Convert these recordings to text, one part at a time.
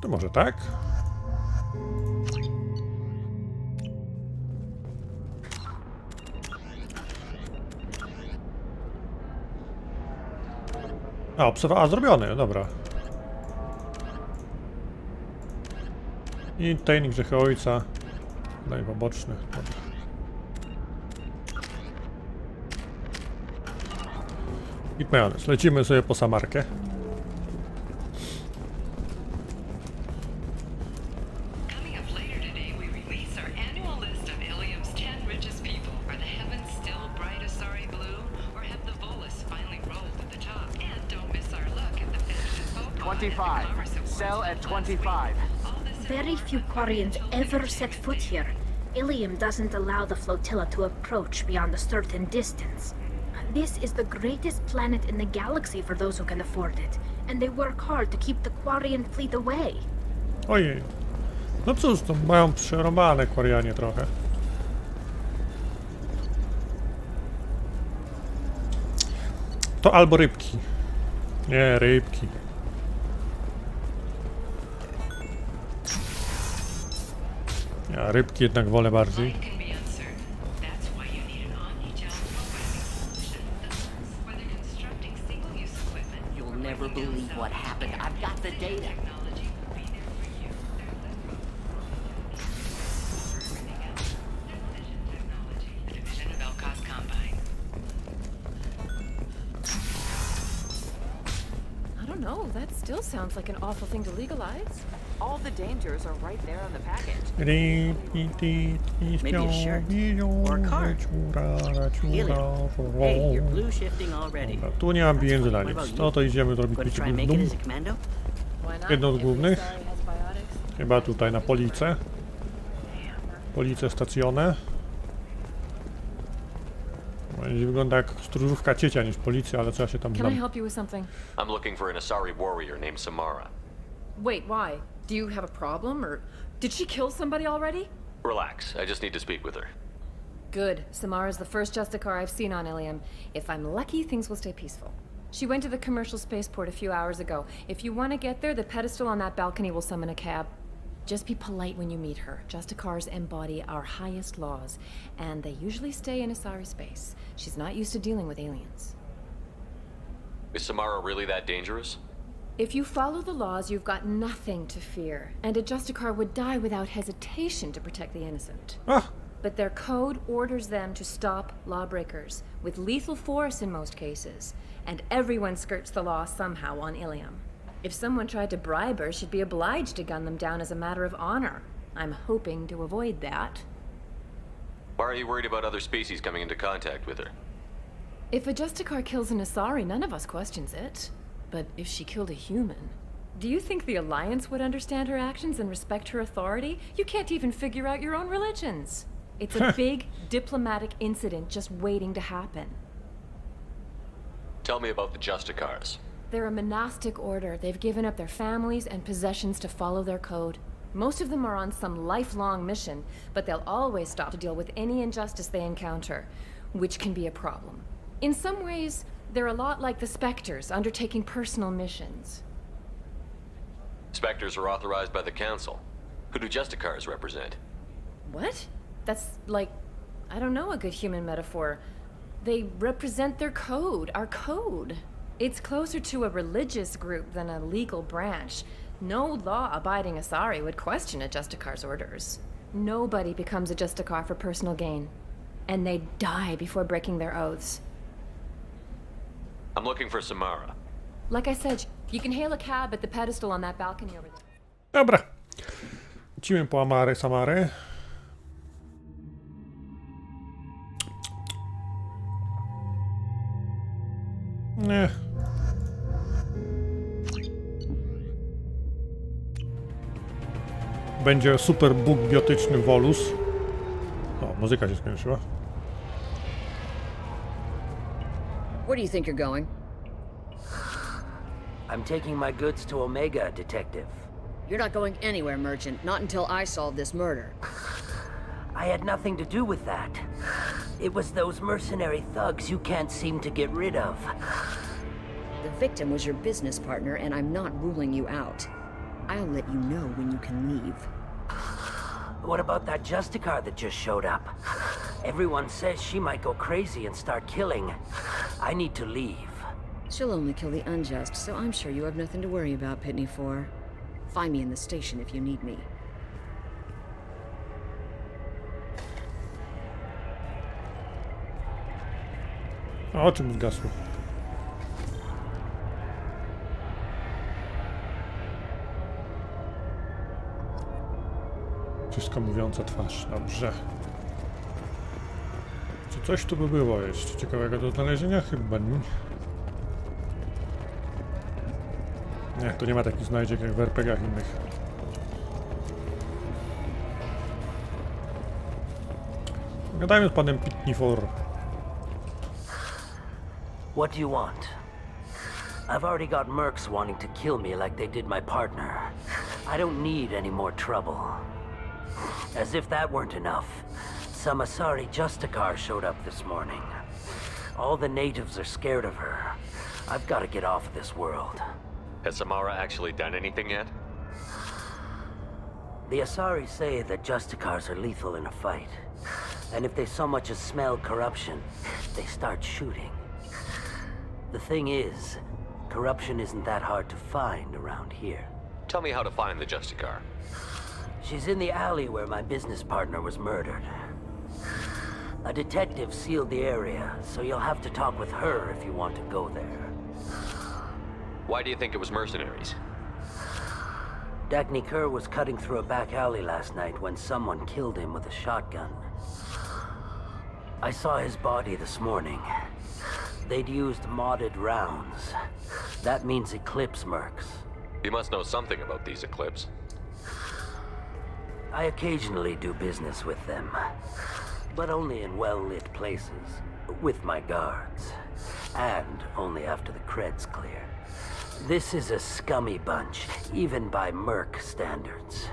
To może tak? A, zrobiony, dobra. I tajnik grzechy ojca. Daj poboczny. Dobra. I majonez. Lecimy sobie po Samarkę. Sell at 25. Very few Quarians ever set foot here. Ilium doesn't allow the flotilla to approach beyond a certain distance. This is the greatest planet in the galaxy for those who can afford it, and they work hard to keep the Quarian fleet away. Ojej. No cóż, to mają przerąbane Quarianie trochę. To albo rybki. Nie, rybki. Ja rybki jednak wolę bardziej. You'll never believe what happened. I've got the data. I don't know. That still sounds like an awful thing to legalize. All the dangers are right there on the package. Maybe a shirt or a card. Hey, you're blue shifting already. Dobra, tu nie mam pieniędzy na nic. No to idziemy zrobić Want to try and make it as a commando? Why not? jedną z głównych. Every Asari has biotics. Chyba tutaj na Police. Police stacjone. Bardziej wygląda jak stróżówka ciecia niż policja, ale trzeba się tam Can I help you with something? I'm looking for an Asari warrior named Samara. Wait, why? Do you have a problem, or did she kill somebody already? Relax, I just need to speak with her. Good. Samara's the first Justicar I've seen on Ilium. If I'm lucky, things will stay peaceful. She went to the commercial spaceport a few hours ago. If you want to get there, the pedestal on that balcony will summon a cab. Just be polite when you meet her. Justicars embody our highest laws, and they usually stay in Asari space. She's not used to dealing with aliens. Is Samara really that dangerous? If you follow the laws, you've got nothing to fear, and a Justicar would die without hesitation to protect the innocent. Ah, But their code orders them to stop lawbreakers, with lethal force in most cases, and everyone skirts the law somehow on Ilium. If someone tried to bribe her, she'd be obliged to gun them down as a matter of honor. I'm hoping to avoid that. Why are you worried about other species coming into contact with her? If a Justicar kills an Asari, none of us questions it. But if she killed a human, do you think the Alliance would understand her actions and respect her authority? You can't even figure out your own religions. It's a big diplomatic incident just waiting to happen. Tell me about the Justicars. They're a monastic order. They've given up their families and possessions to follow their code. Most of them are on some lifelong mission, but they'll always stop to deal with any injustice they encounter, which can be a problem. In some ways, they're a lot like the Spectres, undertaking personal missions. Spectres are authorized by the Council. Who do Justicars represent? What? That's like, I don't know, a good human metaphor. They represent their code, our code. It's closer to a religious group than a legal branch. No law-abiding Asari would question a Justicar's orders. Nobody becomes a Justicar for personal gain. And they die before breaking their oaths. I'm looking for Samara. Like I said, you can hail a cab at the pedestal on that balcony over there. dobra. Lecimy po Samary. Nie. Będzie super bóg biotyczny Volus. O, muzyka się skończyła. Where do you think you're going? I'm taking my goods to Omega, Detective. You're not going anywhere, Merchant. Not until I solve this murder. I had nothing to do with that. It was those mercenary thugs you can't seem to get rid of. The victim was your business partner, and I'm not ruling you out. I'll let you know when you can leave. What about that Justicar that just showed up? Everyone says she might go crazy and start killing. I need to leave. She'll only kill the unjust, so I'm sure you have nothing to worry about, Pitney 4. Find me in the station if you need me. A o czym zgasło? Wszystko mówiąca twarz. Dobrze. Czy coś tu by było jeszcze ciekawego do znalezienia? Chyba nie. Nie, tu nie ma takich znajdziek jak w RPG-ach innych. Gadajmy z panem Pitney 4. What do you want? I've already got mercs wanting to kill me like they did my partner. I don't need any more trouble. As if that weren't enough, some Asari Justicar showed up this morning. All the natives are scared of her. I've got to get off this world. Has Samara actually done anything yet? The Asari say that Justicars are lethal in a fight. And if they so much as smell corruption, they start shooting. The thing is, corruption isn't that hard to find around here. Tell me how to find the Justicar. She's in the alley where my business partner was murdered. A detective sealed the area, so you'll have to talk with her if you want to go there. Why do you think it was mercenaries? Dagny Kerr was cutting through a back alley last night when someone killed him with a shotgun. I saw his body this morning. They'd used modded rounds. That means Eclipse mercs. You must know something about these Eclipse. I occasionally do business with them, but only in well-lit places, with my guards, and only after the cred's clear. This is a scummy bunch, even by merc standards.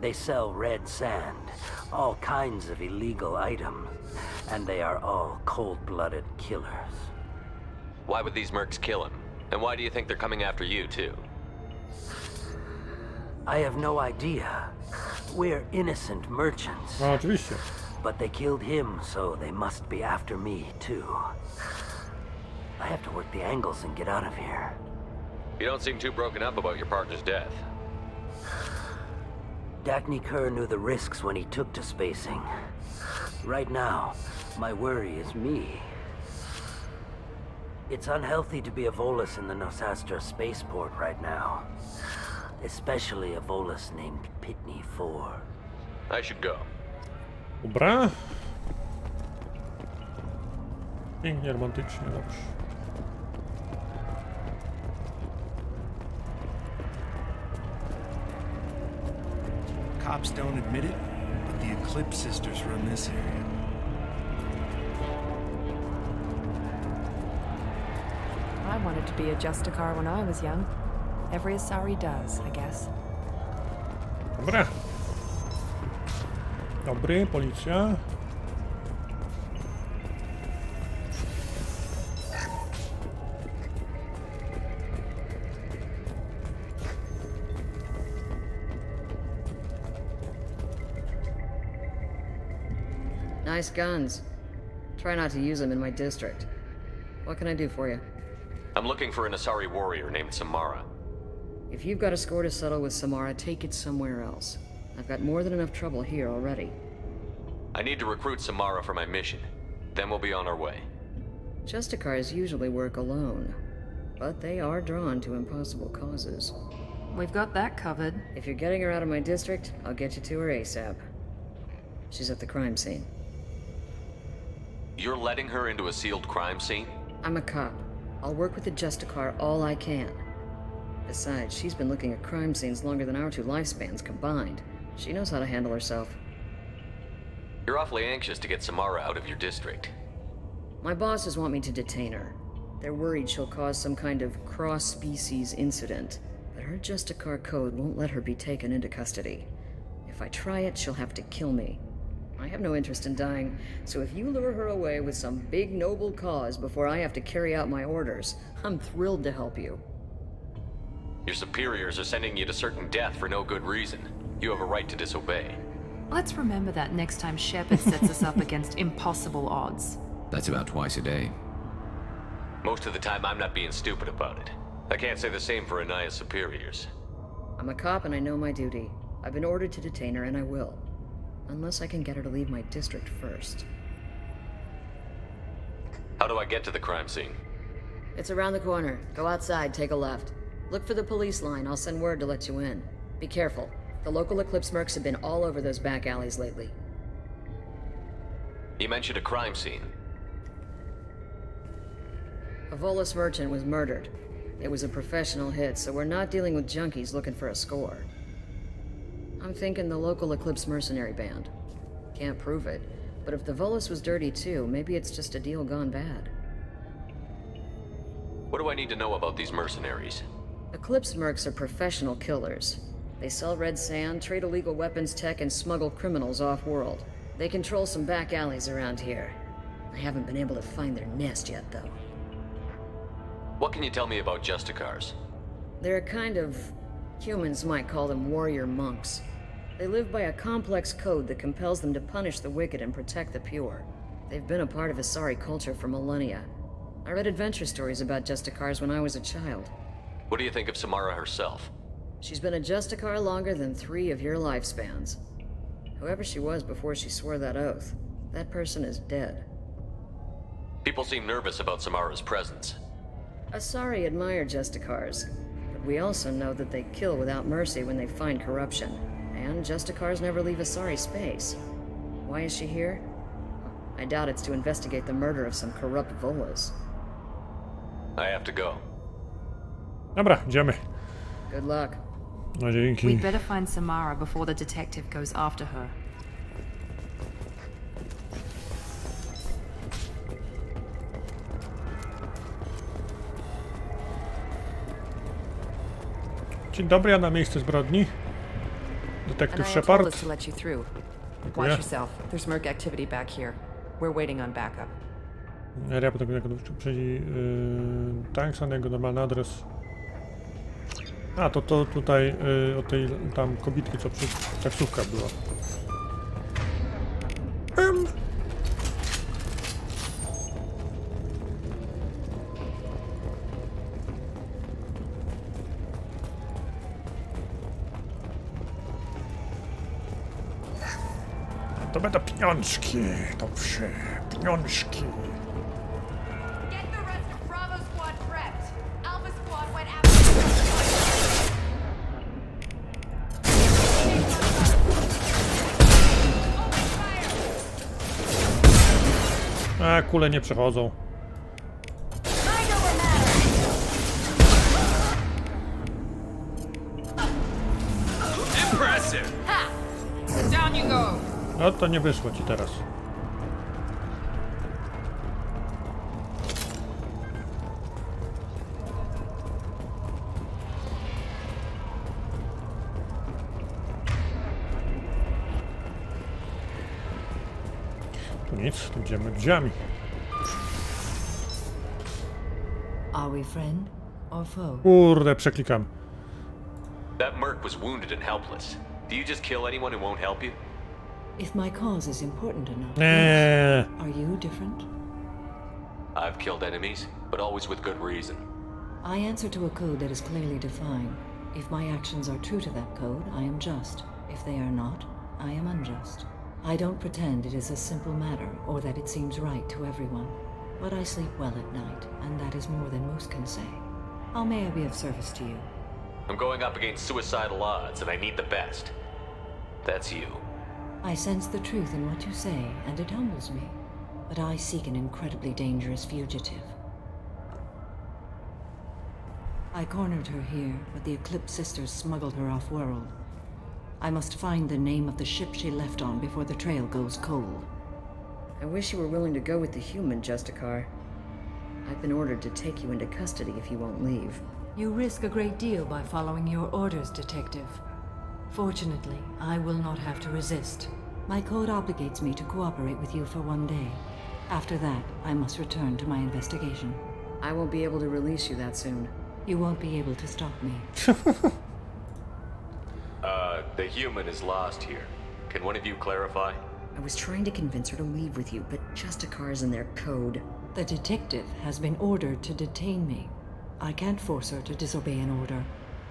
They sell red sand, all kinds of illegal items, and they are all cold-blooded killers. Why would these mercs kill him? And why do you think they're coming after you, too? I have no idea. We're innocent merchants. No, oczywiście. But they killed him, so they must be after me, too. I have to work the angles and get out of here. You don't seem too broken up about your partner's death. Dagny Kerr knew the risks when he took to spacing. Right now, my worry is me. It's unhealthy to be a Volus in the Nosastra spaceport right now. Especially a Volus named Pitney 4. I should go. Dobra. Pięknie, romantycznie, dobrze. Cops don't admit it, but the Eclipse sisters run this area. I wanted to be a Justicar when I was young. Every Asari does, I guess. Dobra. Dobry, policja. Nice guns. Try not to use them in my district. What can I do for you? I'm looking for an Asari warrior named Samara. If you've got a score to settle with Samara, take it somewhere else. I've got more than enough trouble here already. I need to recruit Samara for my mission. Then we'll be on our way. Justicars usually work alone, but they are drawn to impossible causes. We've got that covered. If you're getting her out of my district, I'll get you to her ASAP. She's at the crime scene. You're letting her into a sealed crime scene? I'm a cop. I'll work with the Justicar all I can. Besides, she's been looking at crime scenes longer than our two lifespans combined. She knows how to handle herself. You're awfully anxious to get Samara out of your district. My bosses want me to detain her. They're worried she'll cause some kind of cross-species incident, but her Justicar code won't let her be taken into custody. If I try it, she'll have to kill me. I have no interest in dying, so if you lure her away with some big noble cause before I have to carry out my orders, I'm thrilled to help you. Your superiors are sending you to certain death for no good reason. You have a right to disobey. Let's remember that next time Shepard sets us up against impossible odds. That's about twice a day. Most of the time, I'm not being stupid about it. I can't say the same for Anaya's superiors. I'm a cop and I know my duty. I've been ordered to detain her and I will. Unless I can get her to leave my district first. How do I get to the crime scene? It's around the corner. Go outside, take a left. Look for the police line. I'll send word to let you in. Be careful. The local Eclipse mercs have been all over those back alleys lately. You mentioned a crime scene. A Volus merchant was murdered. It was a professional hit, so we're not dealing with junkies looking for a score. I'm thinking the local Eclipse mercenary band. Can't prove it, but if the Volus was dirty too, maybe it's just a deal gone bad. What do I need to know about these mercenaries? Eclipse mercs are professional killers. They sell red sand, trade illegal weapons tech, and smuggle criminals off-world. They control some back alleys around here. I haven't been able to find their nest yet, though. What can you tell me about Justicars? They're a kind of... humans might call them warrior monks. They live by a complex code that compels them to punish the wicked and protect the pure. They've been a part of Asari culture for millennia. I read adventure stories about Justicars when I was a child. What do you think of Samara herself? She's been a Justicar longer than 3 of your lifespans. Whoever she was before she swore that oath, that person is dead. People seem nervous about Samara's presence. Asari admire Justicars, but we also know that they kill without mercy when they find corruption. And Justicars never leave Asari space. Why is she here? I doubt it's to investigate the murder of some corrupt Volas. I have to go. Dobra, idziemy. Good luck. No dzięki. We'd better find Samara before the detective goes after her. Dzień dobry, ja na miejsce zbrodni. Detektyw Shepard. Us to let you through. Watch Dziękuję. yourself. There's merc activity back here. We're waiting on backup. Ja potem jak uprzedzi tanks, a jego normalny adres. A, to tutaj o tej tam kobitki, co przy taksówka była. To będą pieniążki, dobrze, pieniążki. Get the rest of Bravo squad prepped. Alpha squad went after. A, kule nie przechodzą. Impressive. Ha! Down you go. No to nie wyszło ci teraz. Tu nic, tu idziemy drzwiami. Are we friend or foe? Kurde, przeklikam. That merc was wounded and helpless. Do you just kill anyone who won't help you? If my cause is important enough. Eee. Are you different? I've killed enemies, but always with good reason. I answer to a code that is clearly defined. If my actions are true to that code, I am just. If they are not, I am unjust. I don't pretend it is a simple matter or that it seems right to everyone. But I sleep well at night, and that is more than most can say. How may I be of service to you? I'm going up against suicidal odds, and I need the best. That's you. I sense the truth in what you say, and it humbles me. But I seek an incredibly dangerous fugitive. I cornered her here, but the Eclipse sisters smuggled her off-world. I must find the name of the ship she left on before the trail goes cold. I wish you were willing to go with the human, Justicar. I've been ordered to take you into custody if you won't leave. You risk a great deal by following your orders, Detective. Fortunately, I will not have to resist. My code obligates me to cooperate with you for 1 day. After that, I must return to my investigation. I won't be able to release you that soon. You won't be able to stop me. The human is lost here. Can one of you clarify? I was trying to convince her to leave with you, but Justicar's in their code. The detective has been ordered to detain me. I can't force her to disobey an order.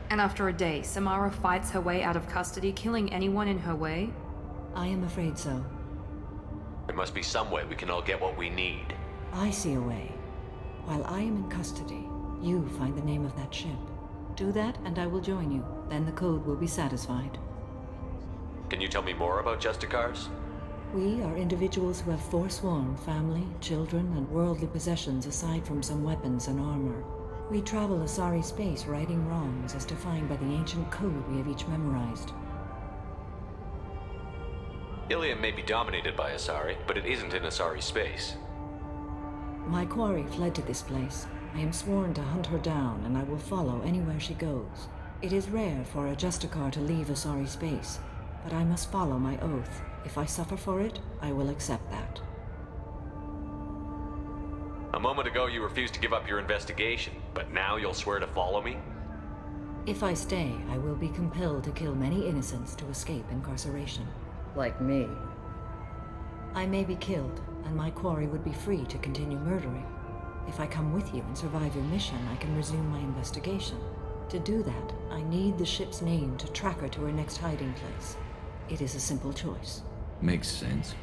And after a day, Samara fights her way out of custody, killing anyone in her way? I am afraid so. There must be some way we can all get what we need. I see a way. While I am in custody, you find the name of that ship. Do that and I will join you. Then the code will be satisfied. Can you tell me more about Justicars? We are individuals who have forsworn family, children, and worldly possessions aside from some weapons and armor. We travel Asari space righting wrongs as defined by the ancient code we have each memorized. Ilium may be dominated by Asari, but it isn't in Asari space. My quarry fled to this place. I am sworn to hunt her down, and I will follow anywhere she goes. It is rare for a Justicar to leave Asari space, but I must follow my oath. If I suffer for it, I will accept that. A moment ago you refused to give up your investigation, but now you'll swear to follow me? If I stay, I will be compelled to kill many innocents to escape incarceration. Like me. I may be killed, and my quarry would be free to continue murdering. If I come with you and survive your mission, I can resume my investigation. To do that, I need the ship's name to track her to her next hiding place. It is a simple choice. Makes sense.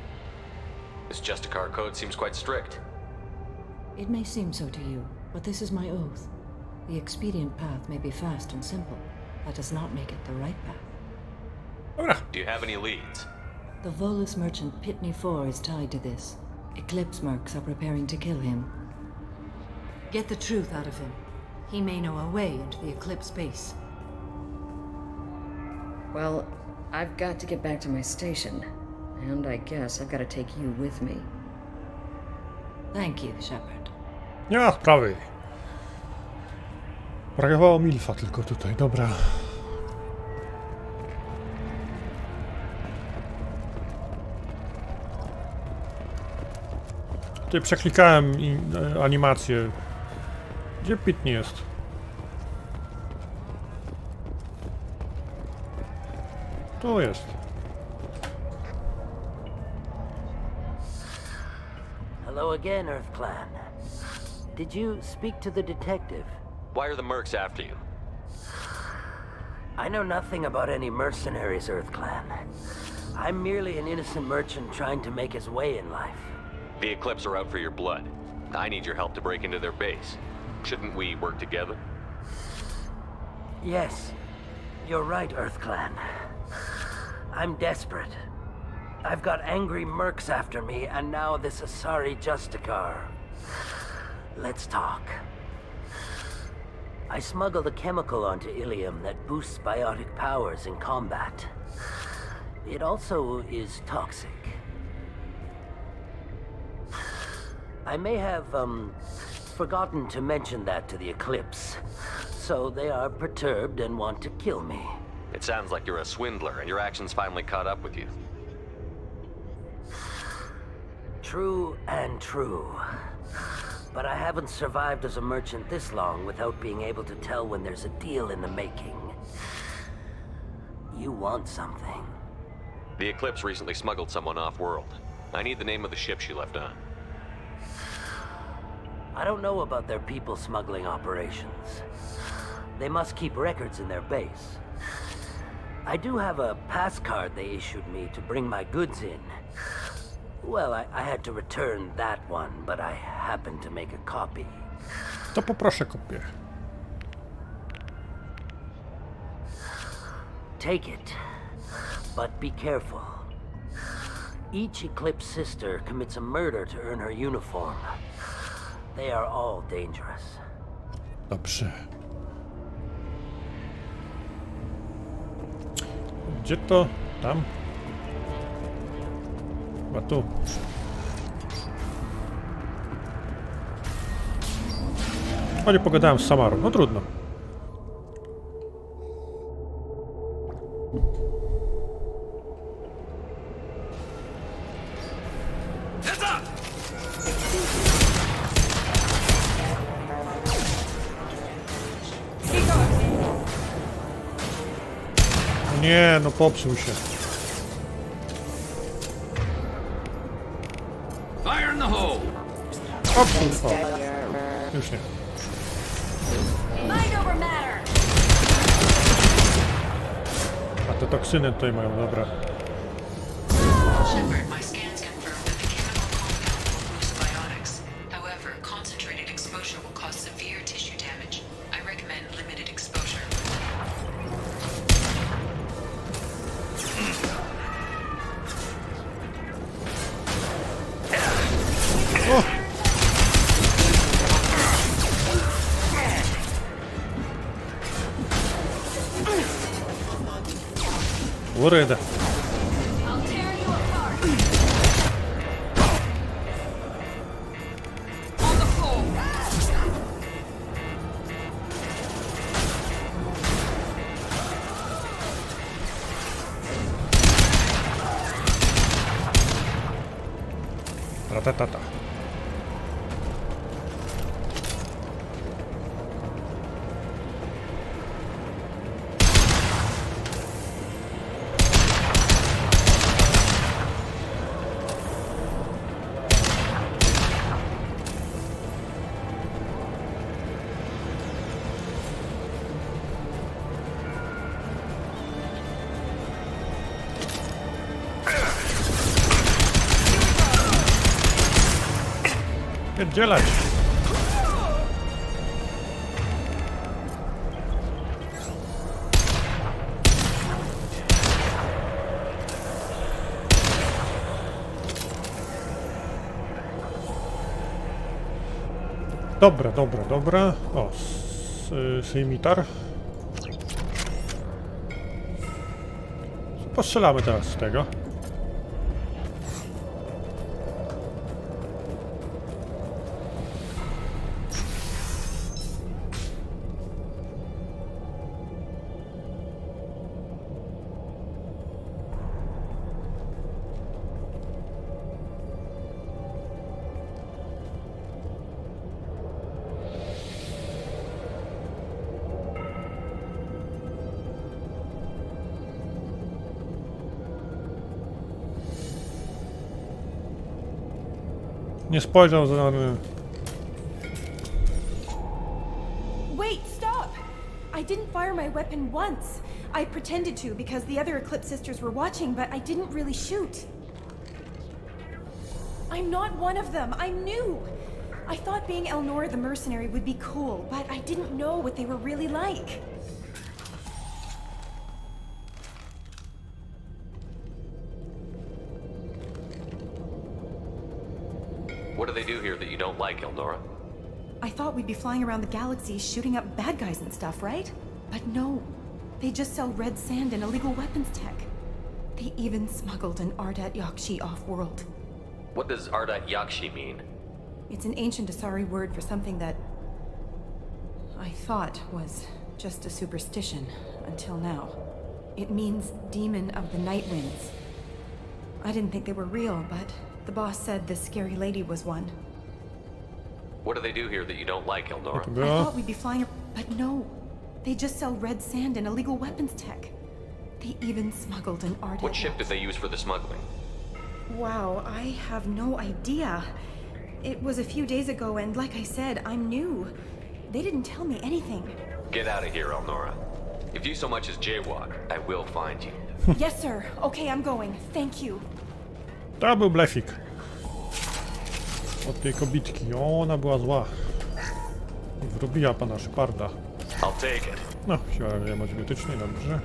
This Justicar code seems quite strict. It may seem so to you, but this is my oath. The expedient path may be fast and simple. That does not make it the right path. Do you have any leads? The Volus merchant Pitney 4 is tied to this. Eclipse mercs are preparing to kill him. Get the truth out of him. He may know a way into the Eclipse base. Well, I've got to get back to my station. And I guess I've got to take you with me. Thank you, Shepard. Nie ma sprawy. Brakowało milfa tylko tutaj, dobra. Tutaj przeklikałem animację. Gdzie Pitney jest? Tu jest. Hello again, Earth Clan. Did you speak to the detective? Why are the mercs after you? I know nothing about any mercenaries, Earth Clan. I'm merely an innocent merchant trying to make his way in life. The Eclipse are out for your blood. I need your help to break into their base. Shouldn't we work together? Yes, you're right, Earth Clan. I'm desperate. I've got angry mercs after me, and now this Asari Justicar. Let's talk. I smuggled a chemical onto Ilium that boosts biotic powers in combat. It also is toxic. I may have, forgotten to mention that to the Eclipse, so they are perturbed and want to kill me. It sounds like you're a swindler, and your actions finally caught up with you. True and true. But I haven't survived as a merchant this long without being able to tell when there's a deal in the making. You want something. The Eclipse recently smuggled someone off-world. I need the name of the ship she left on. I don't know about their people smuggling operations. They must keep records in their base. I do have a pass card they issued me to bring my goods in. Well, I had to return that one, but I happened to make a copy. To poproszę kopię. Take it, but be careful. Each Eclipse sister commits a murder to earn her uniform. They are all dangerous. Dobrze. Gdzie to? Tam? Chyba tu. O, nie pogadałem z Samarą. No trudno. Nie, no popsuł się. Fire in the hole! Popsuł. O. Już nie. Mind over matter. A te toksyny tutaj mają, dobra. Shepard, my scans confirm that the chemical compound will boost biotics. However, concentrated exposure will cause severe tissue damage. I recommend limited exposure. Urydę. I'll tear you apart. On the floor. Ratatata. Pierdzielać. Dobra, dobra, dobra. O, sejmitar. Postrzelamy teraz z tego. Nie spojrzał za... Wait, stop! I didn't fire my weapon once. I pretended to because the other Eclipse sisters were watching, but I didn't really shoot. I'm not one of them. I'm new. I thought being Elnora the mercenary would be cool, but I didn't know what they were really like. What do they do here that you don't like, Elnora? I thought we'd be flying around the galaxy shooting up bad guys and stuff, right? But no. They just sell red sand and illegal weapons tech. They even smuggled an Ardat Yakshi off-world. What does Ardat Yakshi mean? It's an ancient Asari word for something that I thought was just a superstition until now. It means demon of the night winds. I didn't think they were real, but the boss said this scary lady was one. What do they do here that you don't like, Elnora? I thought we'd be flying, but no. They just sell red sand and illegal weapons tech. They even smuggled an Ardat. What ship did they use for the smuggling? Wow, I have no idea. It was a few days ago, and like I said, I'm new. They didn't tell me anything. Get out of here, Elnora. If you so much as jaywalk, I will find you. Yes, sir. Okay, I'm going. Thank you. To był blefik. Od tej kobitki. Ona była zła. Wrobiła pana Sheparda. I'll take it. No, siła emocjonetycznej, dobrze.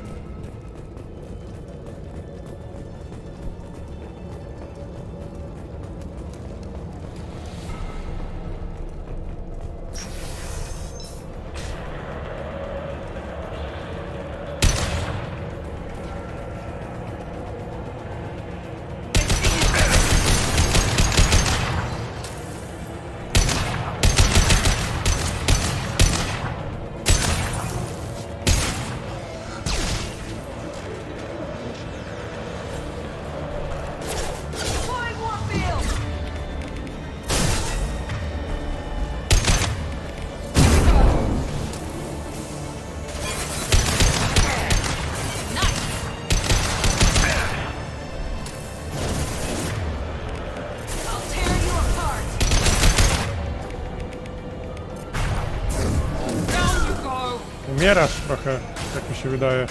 Umierasz trochę, tak mi się wydaje.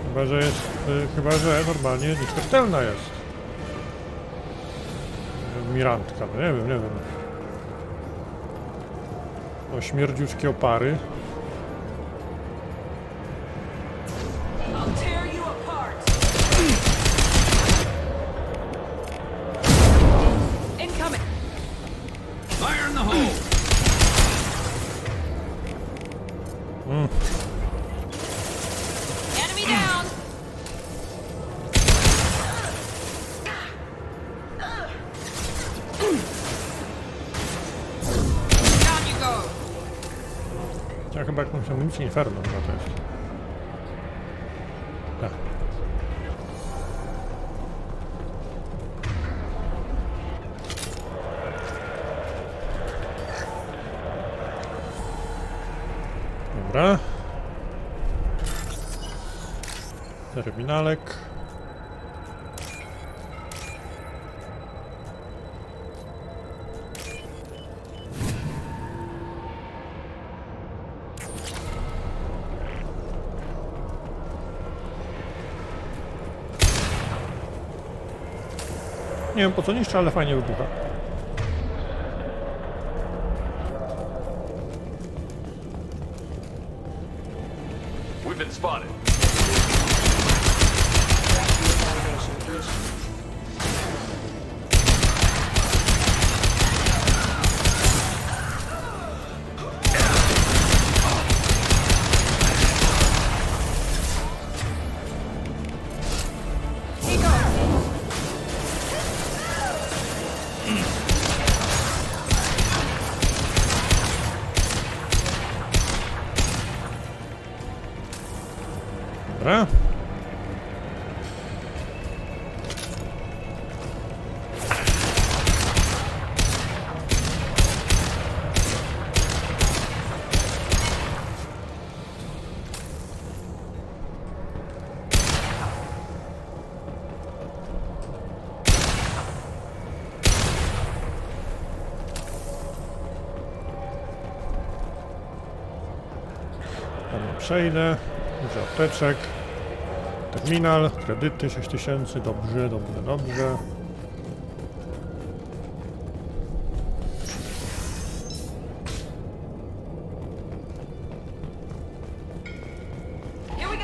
Chyba, że jest... chyba, że normalnie nieśmiertelna jest. Mirantka, no nie wiem, nie wiem. O, śmierdziuczkie opary. Enemy down! Down you go! Ja chyba jakąś amunicję inferno chyba to jest. Tak. Dobra. Terminalek. Nie wiem po co niszczy, ale fajnie wybucha. We've been spotted. Dobra. Tam nie przejdę. Dużo apteczek. Terminal, kredyty 6000, dobrze, dobrze, dobrze. Here we go!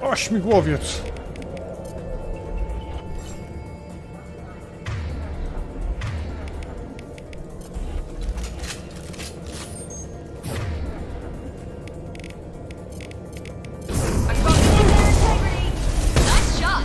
O, śmigłowiec! Nice shot!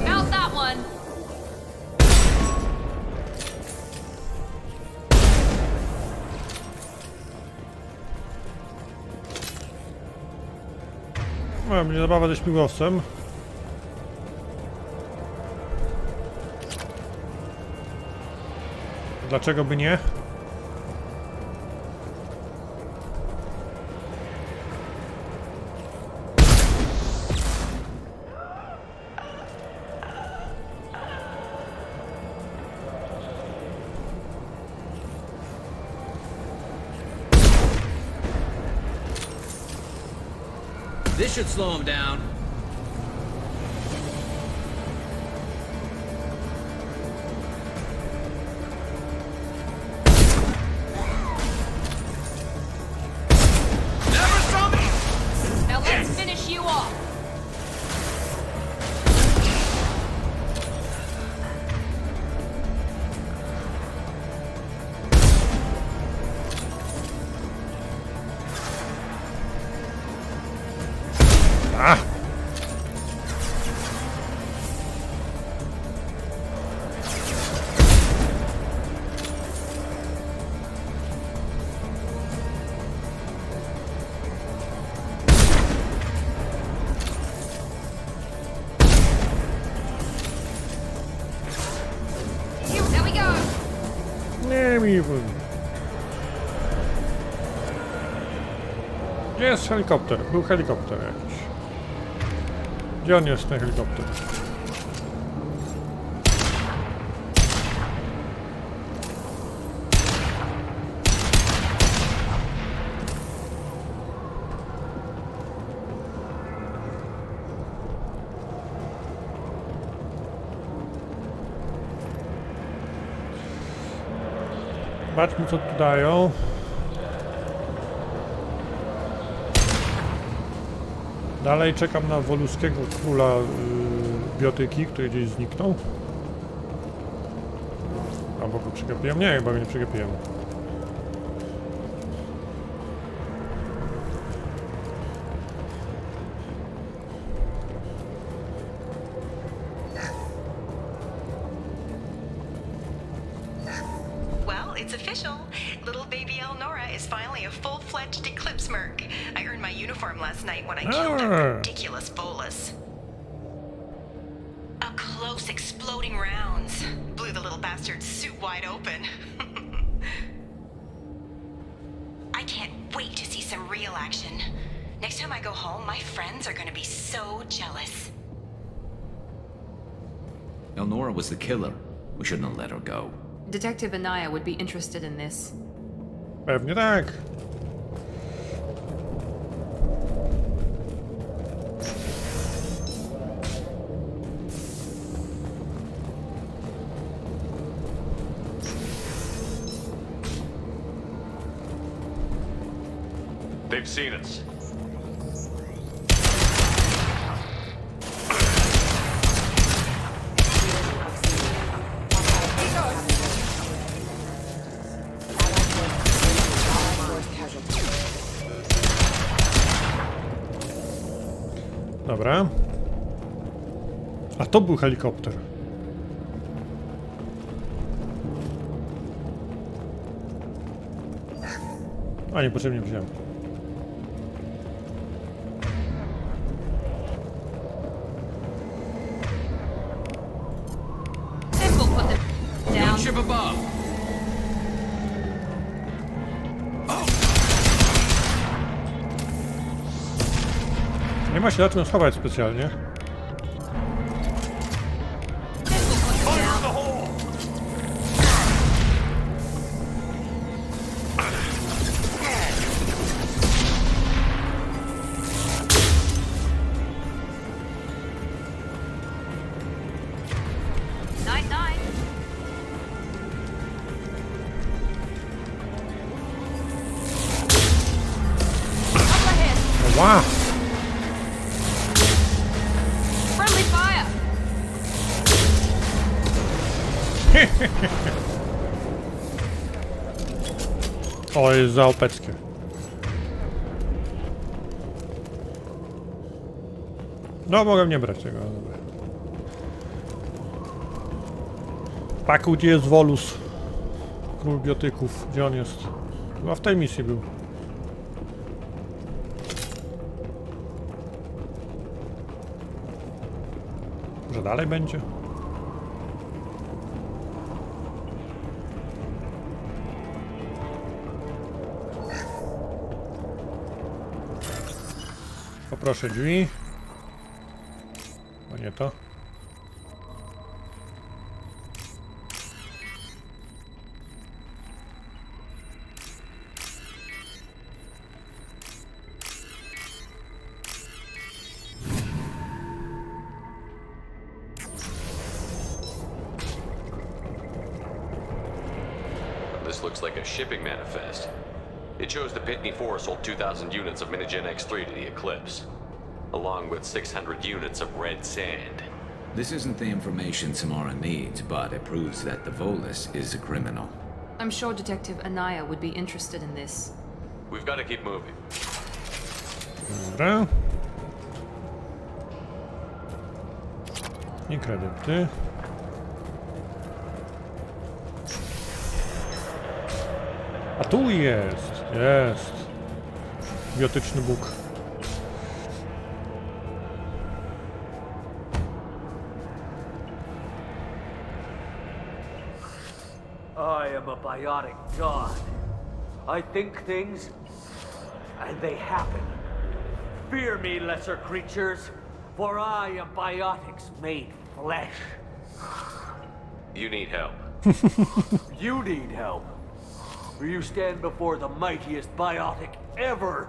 Mount that one! No, będzie zabawa ze śmigłowcem. Dlaczego by nie? This should slow him down. Now let's finish you off! Ah! Nie mi Gdzie jest helikopter? Był helikopter jakiś. Gdzie on jest, ten helikopter? Zobaczmy, co tu dają. Dalej czekam na woluskiego króla biotyki, który gdzieś zniknął. Albo go przegapiłem? Nie, chyba go nie przegapiłem. Well, it's official. Little baby Elnora is finally a full-fledged Eclipse merc. I earned my uniform last night when I killed a ridiculous bolus. Up close, exploding rounds blew the little bastard's suit wide open. I can't wait to see some real action. Next time I go home, my friends are gonna be so jealous. Elnora was the killer. We shouldn't have let her go. Detective Anaya would be interested in this. Pewnie tak. They've seen us. Dobra. A to był helikopter. A niepotrzebnie wziąłem. Down. Ship above. Nie ma się na czym schować specjalnie. Wow! Friendly fire! O, jest zaopeckie. No, mogę nie brać tego. Dobra. Paku, gdzie jest Wolus? Król biotyków. Gdzie on jest? Chyba w tej misji był. Może dalej będzie? Poproszę drzwi. O nie to. This looks like a shipping manifest. It shows the Pitney Force sold 2,000 units of Minigen X3 to the Eclipse, along with 600 units of red sand. This isn't the information Samara needs, but it proves that the Volus is a criminal. I'm sure Detective Anaya would be interested in this. We've got to keep moving. Dobra. I kredyty. A tu jest, jest. Biotyczny Bóg. I am a biotic god. I think things, and they happen. Fear me, lesser creatures, for I am biotics made flesh. You need help. You need help. For you stand before the mightiest biotic ever.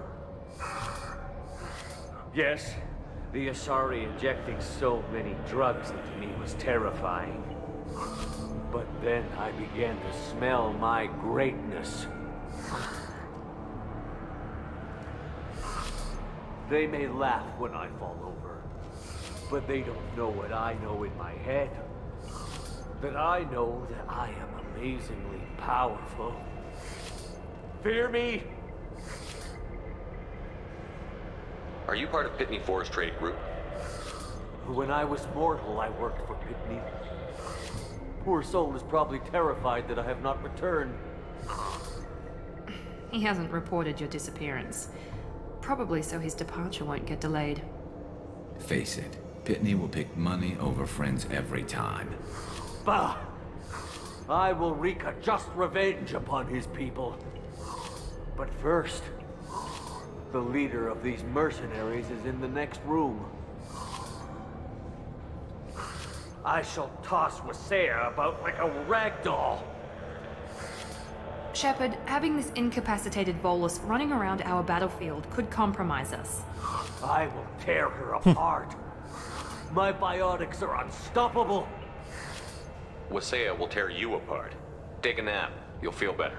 Yes, the Asari injecting so many drugs into me was terrifying. But then I began to smell my greatness. They may laugh when I fall over, but they don't know what I know in my head. That I know that I am amazingly powerful. Fear me? Are you part of Pitney Forest Trade Group? When I was mortal, I worked for Pitney. Poor soul is probably terrified that I have not returned. He hasn't reported your disappearance. Probably so his departure won't get delayed. Face it, Pitney will pick money over friends every time. Bah! I will wreak a just revenge upon his people. But first, the leader of these mercenaries is in the next room. I shall toss Wasea about like a rag doll. Shepard, having this incapacitated Volus running around our battlefield could compromise us. I will tear her apart. My biotics are unstoppable. Wasea will tear you apart. Take a nap. You'll feel better.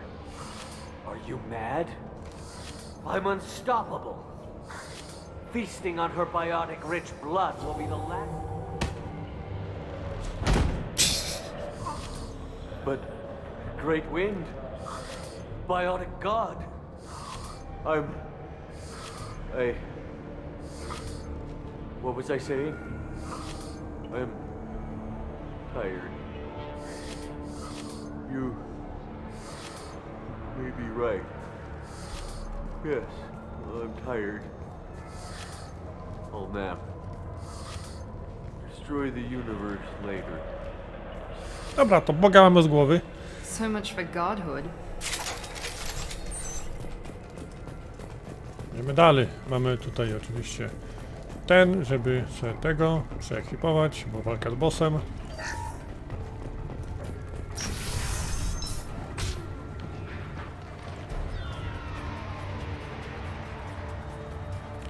Are you mad? I'm unstoppable. Feasting on her biotic-rich blood will be the last. But Great Wind, biotic god. What was I saying? I'm tired. You may be right. Yes, I'm tired. I'll nap. Destroy the universe later. Dobra, to Boga mamy z głowy. So much for godhood. Idziemy dalej. Mamy tutaj oczywiście ten, żeby sobie tego przeekipować, bo walka z bossem.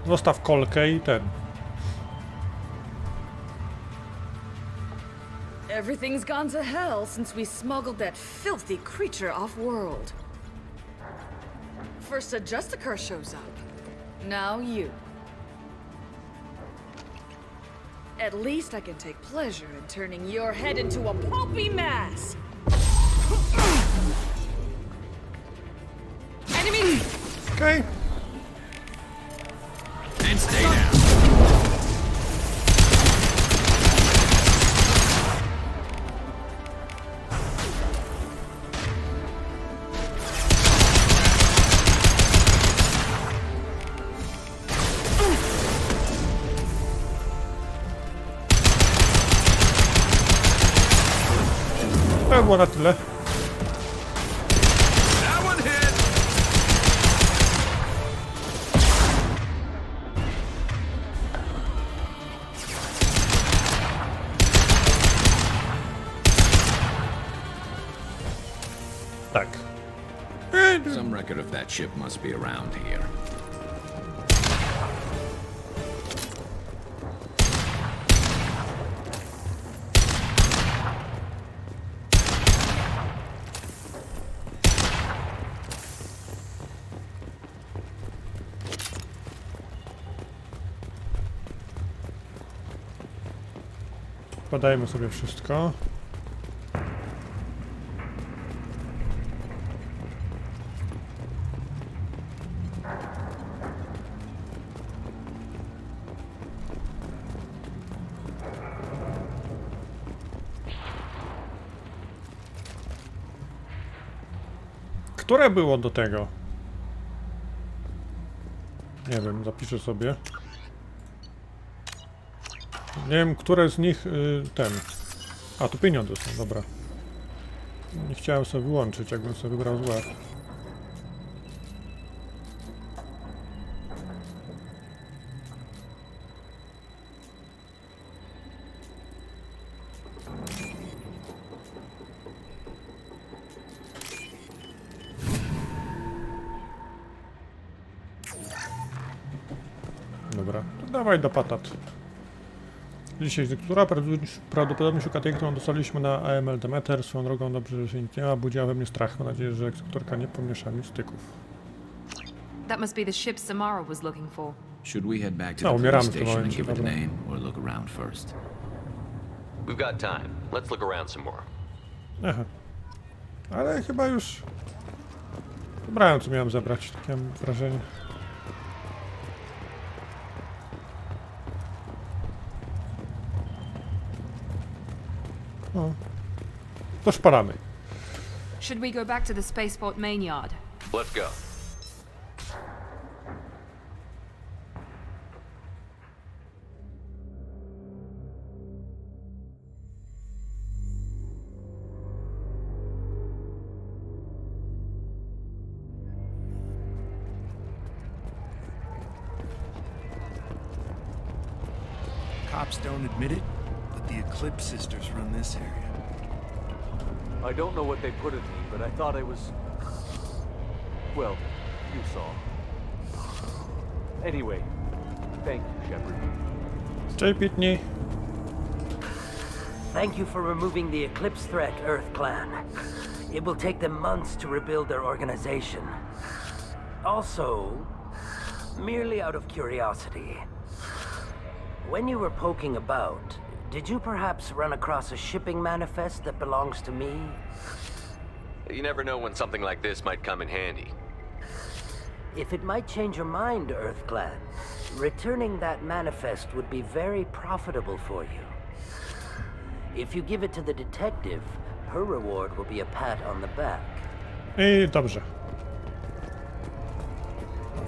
Zostaw kolkę i ten. Everything's gone to hell since we smuggled that filthy creature off-world. First a Justicar shows up. Now you. At least I can take pleasure in turning your head into a pulpy mass. Enemy! Okay. And stay down. To było na tyle. Tak. Some record of that ship must be around here. Podajmy sobie wszystko. Które było do tego? Nie wiem, zapiszę sobie. Nie wiem, które z nich ten. A, tu pieniądze są, dobra. Nie chciałem sobie wyłączyć, jakbym sobie wybrał złe. Dobra, to dawaj do patat. Dzisiaj egzekutora prawdopodobnie szuka tej, którą dostaliśmy na AML Demeter. Swoją drogą dobrze, że się nic nie ma, budziła we mnie strach. Mam nadzieję, że egzekutorka nie pomiesza mi styków. That must be the ship Samara was looking for. Should we head back to the police station and give it a name, or look around first? We've got time. Let's look around some more. Aha. Ale chyba już wybrałem, co miałem zebrać, takie mam wrażenie. No. To szparamy. Should we go back to the spaceport main yard? Let's go. Cops don't admit it, but the Eclipse sisters run this area. I don't know what they put in me, but I thought I was... Well, you saw. Anyway, thank you, Shepard. Cześć, Pitney. Thank you for removing the Eclipse threat, Earth Clan. It will take them months to rebuild their organization. Also, merely out of curiosity, when you were poking about, did you perhaps run across a shipping manifest that belongs to me? You never know when something like this might come in handy. If it might change your mind, Earth Clan, returning that manifest would be very profitable for you. If you give it to the detective, her reward will be a pat on the back. I dobrze.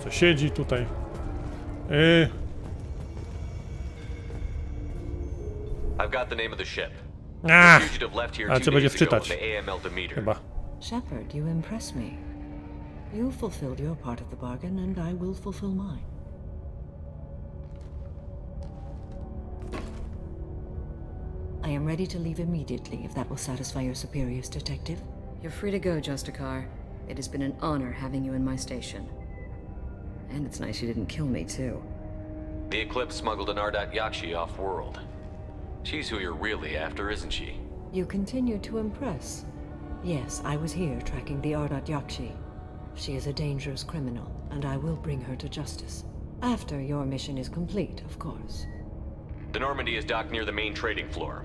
Co siedzi tutaj? I've got the name of the ship. Ah, The fugitive left here ale 2 trzeba będzie days ago on wczytać. the AML Demeter. Chyba. Shepard, you impress me. You fulfilled your part of the bargain, and I will fulfill mine. I am ready to leave immediately, if that will satisfy your superiors, Detective. You're free to go, Justicar. It has been an honor having you in my station. And it's nice you didn't kill me, too. The Eclipse smuggled an Ardat Yakshi off-world. She's who you're really after, isn't she? You continue to impress. Yes, I was here tracking the Ardat Yakshi. She is a dangerous criminal, and I will bring her to justice. After your mission is complete, of course. The Normandy is docked near the main trading floor.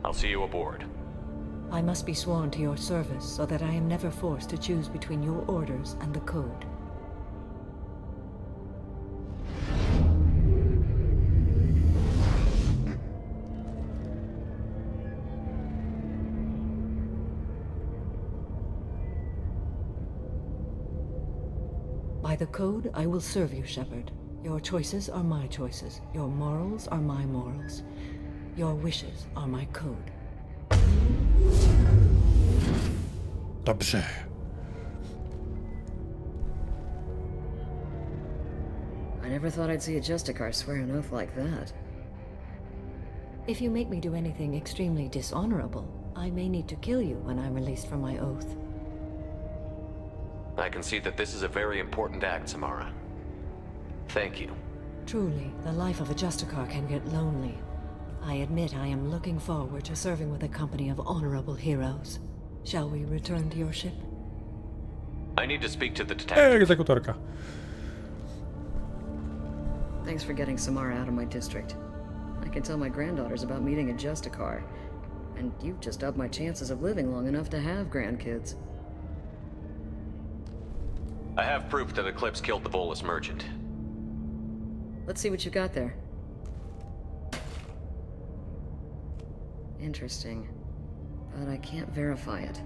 I'll see you aboard. I must be sworn to your service so that I am never forced to choose between your orders and the Code. By the Code, I will serve you, Shepard. Your choices are my choices. Your morals are my morals. Your wishes are my code. Dobrze. I never thought I'd see a Justicar swear an oath like that. If you make me do anything extremely dishonorable, I may need to kill you when I'm released from my oath. I can see that this is a very important act, Samara. Thank you. Truly, the life of a Justicar can get lonely. I admit I am looking forward to serving with a company of honorable heroes. Shall we return to your ship? I need to speak to the detective. Egzekutorka. Thanks for getting Samara out of my district. I can tell my granddaughters about meeting a Justicar. And you've just upped my chances of living long enough to have grandkids. I have proof that Eclipse killed the Volus merchant. Let's see what you got there. Interesting. But I can't verify it.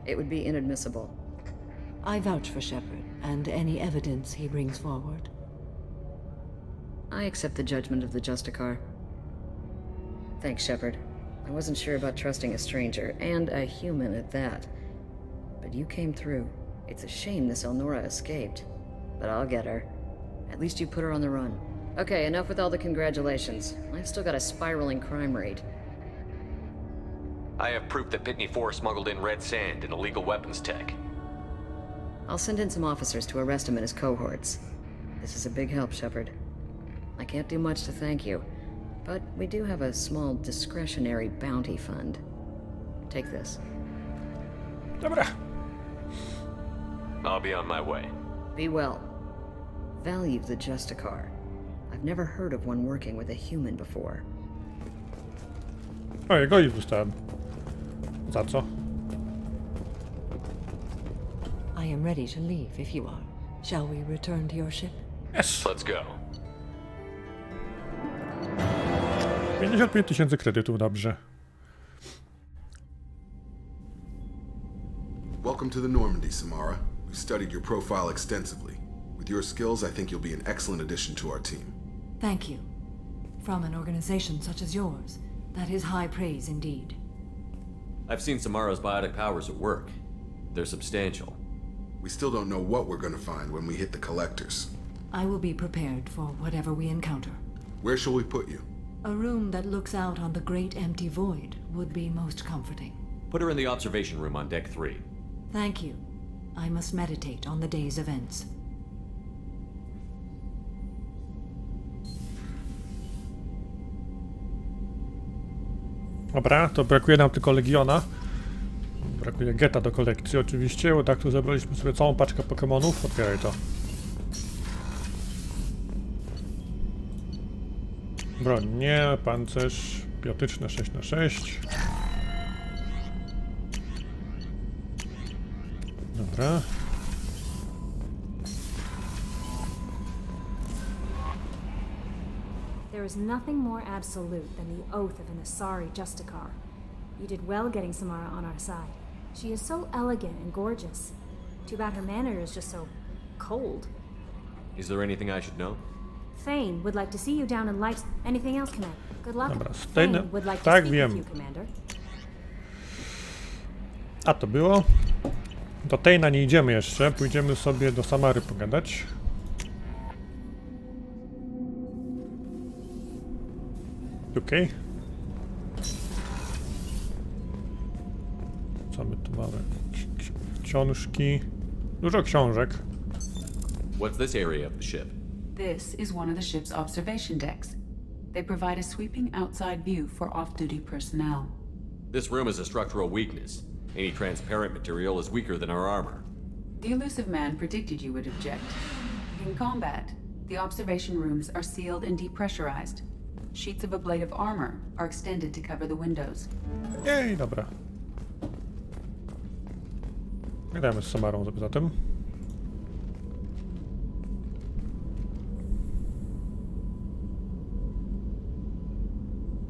It would be inadmissible. I vouch for Shepard, and any evidence he brings forward. I accept the judgment of the Justicar. Thanks, Shepard. I wasn't sure about trusting a stranger, and a human at that. But you came through. It's a shame this Elnora escaped. But I'll get her. At least you put her on the run. Okay, enough with all the congratulations. I've still got a spiraling crime rate. I have proof that Pitney 4 smuggled in red sand and illegal weapons tech. I'll send in some officers to arrest him and his cohorts. This is a big help, Shepard. I can't do much to thank you, but we do have a small discretionary bounty fund. Take this. Dobra. I'll be on my way. Be well. Value the Justicar. I've never heard of one working with a human before. O, jego ich dostałem. Za co? I am ready to leave if you are. Shall we return to your ship? Yes! Let's go. 55 000 kredytów, dobrze. Welcome to the Normandy, Samara. We've studied your profile extensively. With your skills, I think you'll be an excellent addition to our team. Thank you. From an organization such as yours, that is high praise indeed. I've seen Samara's biotic powers at work. They're substantial. We still don't know what we're gonna find when we hit the collectors. I will be prepared for whatever we encounter. Where shall we put you? A room that looks out on the great empty void would be most comforting. Put her in the observation room on deck 3. Thank you. I must meditate on the day's events. Dobra, to brakuje nam tylko Legiona. Brakuje Geta do kolekcji oczywiście, bo tak tu zebraliśmy sobie całą paczkę Pokemonów. Otwieraj to. Broń nie, pancerz biotyczny 6×6. Dobra. There is nothing more absolute than the oath of an Asari Justicar. You did well getting Samara on our side. She is so elegant and gorgeous. Too bad her manner is just so cold. Is there anything I should know? Thane would like to see you down in lights. Anything else, Commander? Good luck. Dobra, Thane would like to tak, speak wiem. with you, Commander. A to było. Do Tane'a nie idziemy jeszcze, pójdziemy sobie do Samary pogadać. Okej. Co my tu mamy? Książki. Dużo książek. What's this area of the ship? This is one of the ship's observation decks. They provide a sweeping outside view for off-duty personnel. This room is a structural weakness. Any transparent material is weaker than our armor. The elusive man predicted you would object. In combat, the observation rooms are sealed and depressurized. Sheets of ablative armor are extended to cover the windows. Jej, dobra. Gadamy z Samarą zatem.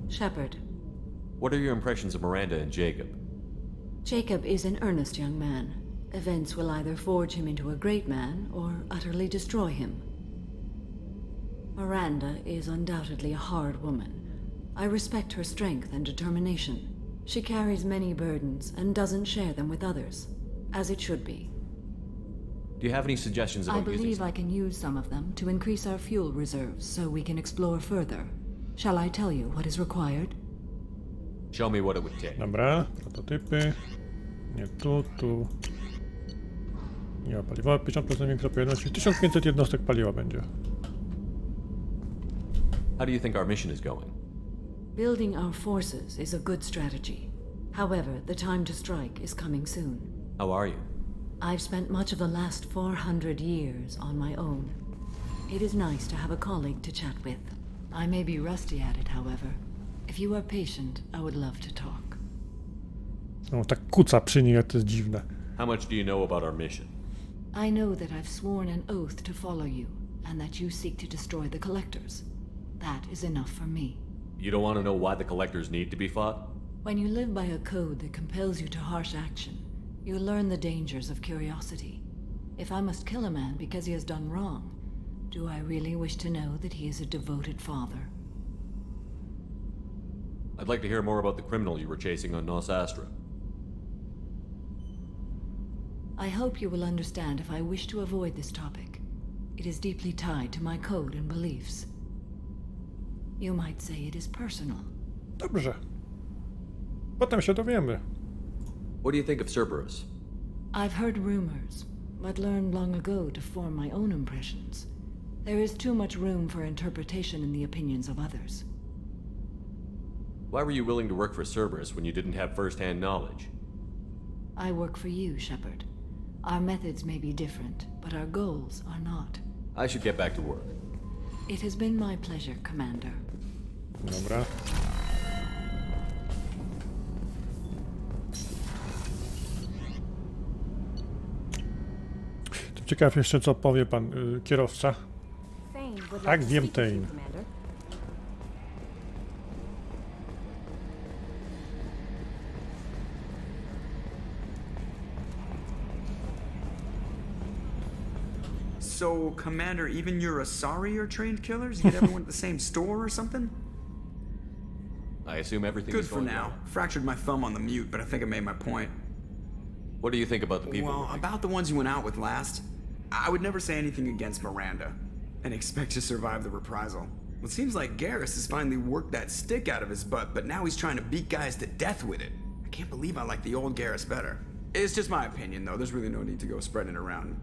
Shepard. What are your impressions of Miranda and Jacob? Jacob is an earnest young man. Events will either forge him into a great man or utterly destroy him. Miranda is undoubtedly a hard woman. I respect her strength and determination. She carries many burdens and doesn't share them with others, as it should be. Do you have any suggestions I about believe using... I can use some of them to increase our fuel reserves so we can explore further. Shall I tell you what is required? Show me what it would take. Dobra, prototypy. Nie tu, tu. Nie ma paliwa, 50% większa pojemność. 1500 jednostek paliwa będzie. How do you think our mission is going? Building our forces is a good strategy. However, the time to strike is coming soon. How are you? I've spent much of the last 400 years on my own. It is nice to have a colleague to chat with. I may be rusty at it, however. If you are patient, I would love to talk. No, tak kuca przy niej, to jest dziwne. How much do you know about our mission? I know that I've sworn an oath to follow you, and that you seek to destroy the Collectors. That is enough for me. You don't want to know why the Collectors need to be fought? When you live by a code that compels you to harsh action, you learn the dangers of curiosity. If I must kill a man because he has done wrong, do I really wish to know that he is a devoted father? I'd like to hear more about the criminal you were chasing on Nos Astra. I hope you will understand if I wish to avoid this topic. It is deeply tied to my code and beliefs. You might say it is personal. Dobrze. Potem się dowiemy. What do you think of Cerberus? I've heard rumors, but learned long ago to form my own impressions. There is too much room for interpretation in the opinions of others. Why were you willing to work for Cerberus when you didn't have first-hand knowledge? I work for you, Shepard. Our methods may be different, but our goals are not. I should get back to work. It has been my pleasure, Commander. Dobra. Ciekaw jeszcze, co powie pan kierowca. Tak, wiem, Tain. So, Commander, even your Asari are trained killers? You get everyone at the same store or something? I assume everything Good is for going now. well. Fractured my thumb on the mute, but I think I made my point. What do you think about the people? Well, about the ones you went out with last, I would never say anything against Miranda, and expect to survive the reprisal. Well, it seems like Garrus has finally worked that stick out of his butt, but now he's trying to beat guys to death with it. I can't believe I like the old Garrus better. It's just my opinion, though. There's really no need to go spreading it around.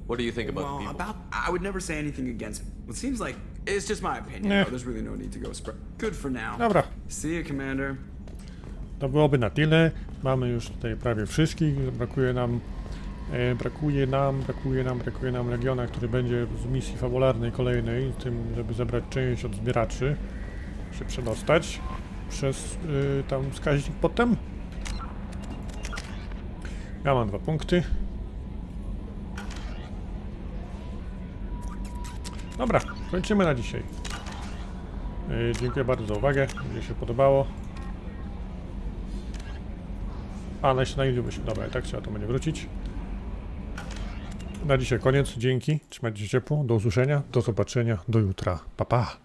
What do you think about the people? I would never say anything against. Well, it seems like it's just my opinion. Nie. Though. There's really no need to go spread. Good for now. Dobra. See you, Commander. To byłoby na tyle. Mamy już tutaj prawie wszystkich. Brakuje nam Legiona, który będzie z misji fabularnej kolejnej, tym, żeby zebrać część od zbieraczy, się przedostać przez tam wskaźnik potem. Ja mam 2 punkty. Dobra, kończymy na dzisiaj. Dziękuję bardzo za uwagę, mi się podobało. A, na YouTube się, dobra, i tak trzeba to będzie wrócić. Na dzisiaj koniec, dzięki, trzymajcie się ciepło, do usłyszenia, do zobaczenia, do jutra, pa pa!